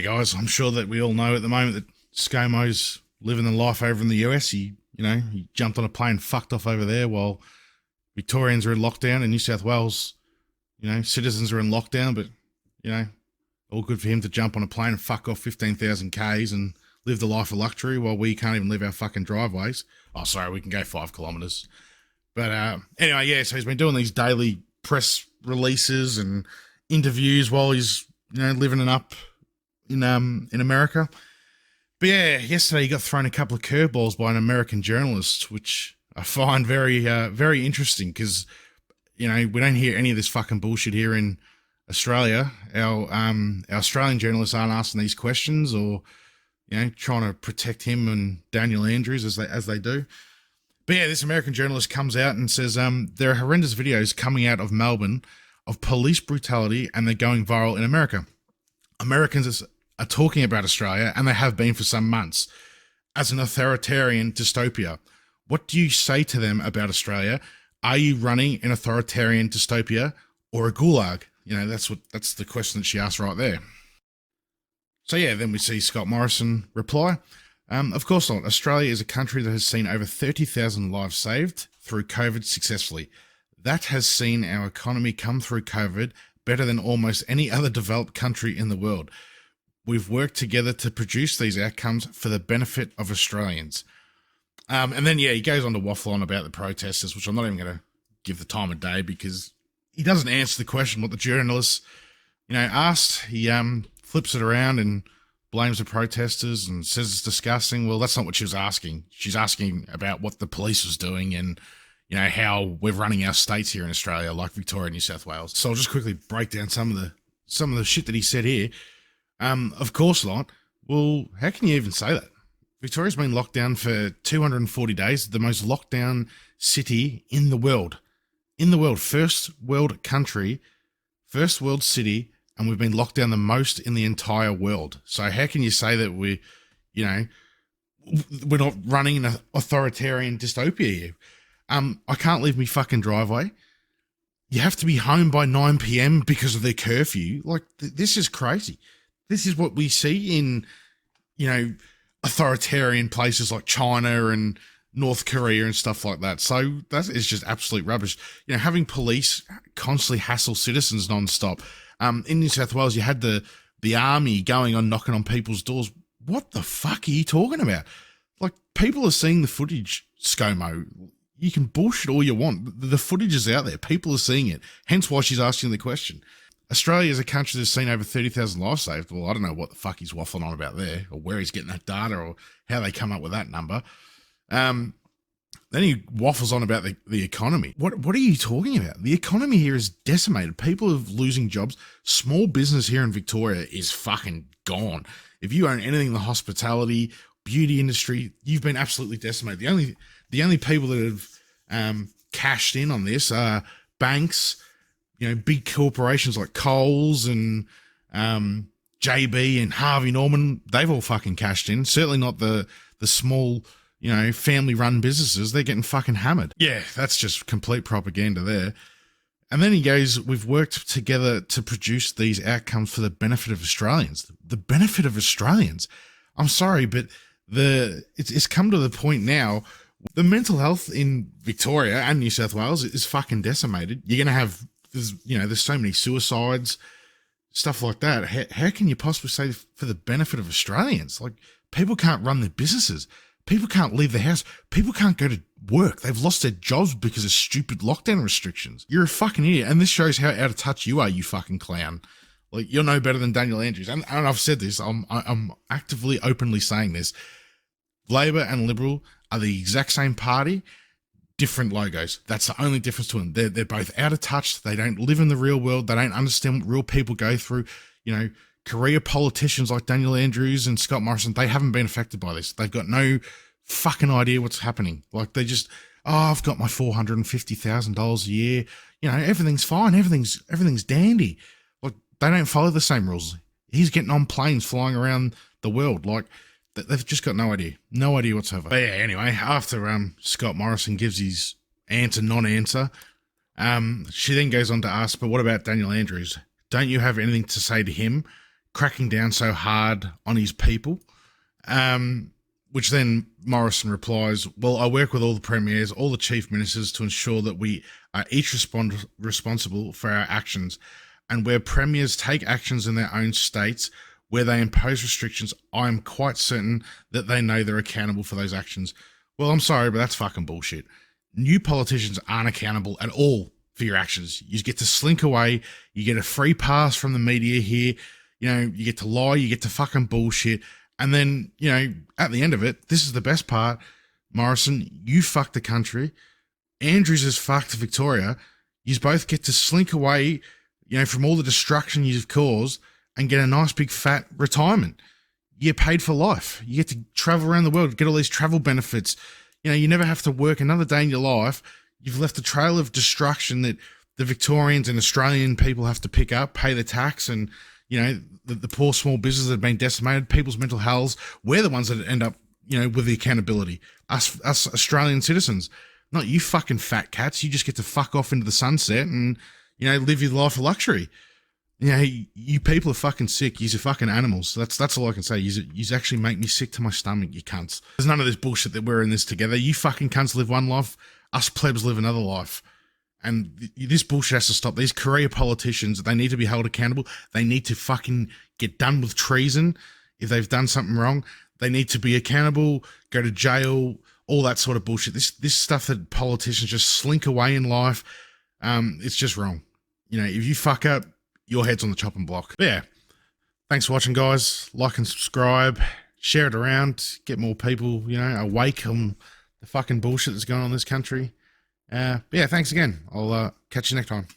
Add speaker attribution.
Speaker 1: guys, I'm sure that we all know at the moment that Scomo's living the life over in the US. He jumped on a plane and fucked off over there while Victorians are in lockdown and New South Wales, citizens are in lockdown, but, all good for him to jump on a plane and fuck off 15,000 Ks and live the life of luxury while we can't even leave our fucking driveways. Oh, sorry, we can go 5 kilometres. But anyway, yeah, so he's been doing these daily press releases and interviews while he's, living it up in America. But yeah, yesterday he got thrown a couple of curveballs by an American journalist, which I find very, very interesting because, we don't hear any of this fucking bullshit here in Australia. Our Australian journalists aren't asking these questions or, trying to protect him and Daniel Andrews as they do. But yeah, this American journalist comes out and says there are horrendous videos coming out of Melbourne of police brutality and they're going viral in America. Americans are talking about Australia, and they have been for some months, as an authoritarian dystopia. What do you say to them about Australia? Are you running an authoritarian dystopia or a gulag? That's the question that she asked right there. So yeah, then we see Scott Morrison reply. Of course not. Australia is a country that has seen over 30,000 lives saved through COVID successfully. That has seen our economy come through COVID better than almost any other developed country in the world. We've worked together to produce these outcomes for the benefit of Australians. And then, yeah, he goes on to waffle on about the protesters, which I'm not even going to give the time of day because he doesn't answer the question what the journalist, asked. He flips it around and blames the protesters and says it's disgusting. Well, that's not what she was asking. She's asking about what the police was doing and, how we're running our states here in Australia, like Victoria and New South Wales. So I'll just quickly break down some of the shit that he said here. Of course not. Well, how can you even say that? Victoria's been locked down for 240 days, the most locked down city in the world. In the world, first world country, first world city, and we've been locked down the most in the entire world. So how can you say that we're not running an authoritarian dystopia here? I can't leave me fucking driveway. You have to be home by 9 p.m. because of their curfew. Like, this is crazy. This is what we see in, authoritarian places like China and North Korea and stuff like that. So that is just absolute rubbish. Having police constantly hassle citizens nonstop. In New South Wales, you had the army going on knocking on people's doors. What the fuck are you talking about? Like, people are seeing the footage, Scomo. You can bullshit all you want. The footage is out there. People are seeing it. Hence why she's asking the question. Australia is a country that's seen over 30,000 lives saved. Well, I don't know what the fuck he's waffling on about there, or where he's getting that data, or how they come up with that number. Then he waffles on about the economy. What are you talking about? The economy here is decimated. People are losing jobs. Small business here in Victoria is fucking gone. If you own anything in the hospitality, beauty industry, you've been absolutely decimated. The only people that have cashed in on this are banks, big corporations like Coles and JB and Harvey Norman. They've all fucking cashed in. Certainly not the small, family-run businesses. They're getting fucking hammered. Yeah, that's just complete propaganda there. And then he goes, we've worked together to produce these outcomes for the benefit of Australians. The benefit of Australians? I'm sorry, but it's come to the point now, the mental health in Victoria and New South Wales is fucking decimated. You're going to have, there's so many suicides, stuff like that. How can you possibly say for the benefit of Australians? Like, people can't run their businesses. People can't leave the house. People can't go to work. They've lost their jobs because of stupid lockdown restrictions. You're a fucking idiot. And this shows how out of touch you are, you fucking clown. Like, you're no better than Daniel Andrews. And I've said this. I'm actively, openly saying this. Labor and Liberal are the exact same party, different logos. That's the only difference to them. They're both out of touch. They don't live in the real world. They don't understand what real people go through. Career politicians like Daniel Andrews and Scott Morrison, they haven't been affected by this. They've got no fucking idea what's happening. Like, they just, I've got my $450,000 a year. Everything's fine. Everything's dandy. Like, they don't follow the same rules. He's getting on planes flying around the world. Like, they've just got no idea whatsoever. But yeah, anyway, after Scott Morrison gives his non-answer, she then goes on to ask, but what about Daniel Andrews? Don't you have anything to say to him? cracking down so hard on his people. Which then Morrison replies, well, I work with all the premiers, all the chief ministers to ensure that we are each responsible for our actions. And where premiers take actions in their own states, where they impose restrictions, I am quite certain that they know they're accountable for those actions. Well, I'm sorry, but that's fucking bullshit. New politicians aren't accountable at all for your actions. You get to slink away. You get a free pass from the media here. You know, you get to lie. You get to fucking bullshit. And then, you know, at the end of it, this is the best part. Morrison, you fucked the country. Andrews has fucked Victoria. You both get to slink away, you know, from all the destruction you've caused and get a nice big fat retirement. You get paid for life. You get to travel around the world, get all these travel benefits. You know, you never have to work another day in your life. You've left a trail of destruction that the Victorians and Australian people have to pick up, pay the tax, and, you know, the poor small businesses that have been decimated, people's mental health. We're the ones that end up, you know, with the accountability. Us Australian citizens. Not you fucking fat cats. You just get to fuck off into the sunset and, you know, live your life of luxury. You know, you people are fucking sick. You're fucking animals. That's all I can say. You actually make me sick to my stomach, you cunts. There's none of this bullshit that we're in this together. You fucking cunts live one life. Us plebs live another life. And this bullshit has to stop. These career politicians, they need to be held accountable. They need to fucking get done with treason if they've done something wrong. They need to be accountable, go to jail, all that sort of bullshit. This stuff that politicians just slink away in life, it's just wrong. You know, if you fuck up, your head's on the chopping block. But yeah, thanks for watching, guys. Like and subscribe, share it around, get more people, you know, awake on the fucking bullshit that's going on in this country. Yeah, thanks again. I'll catch you next time.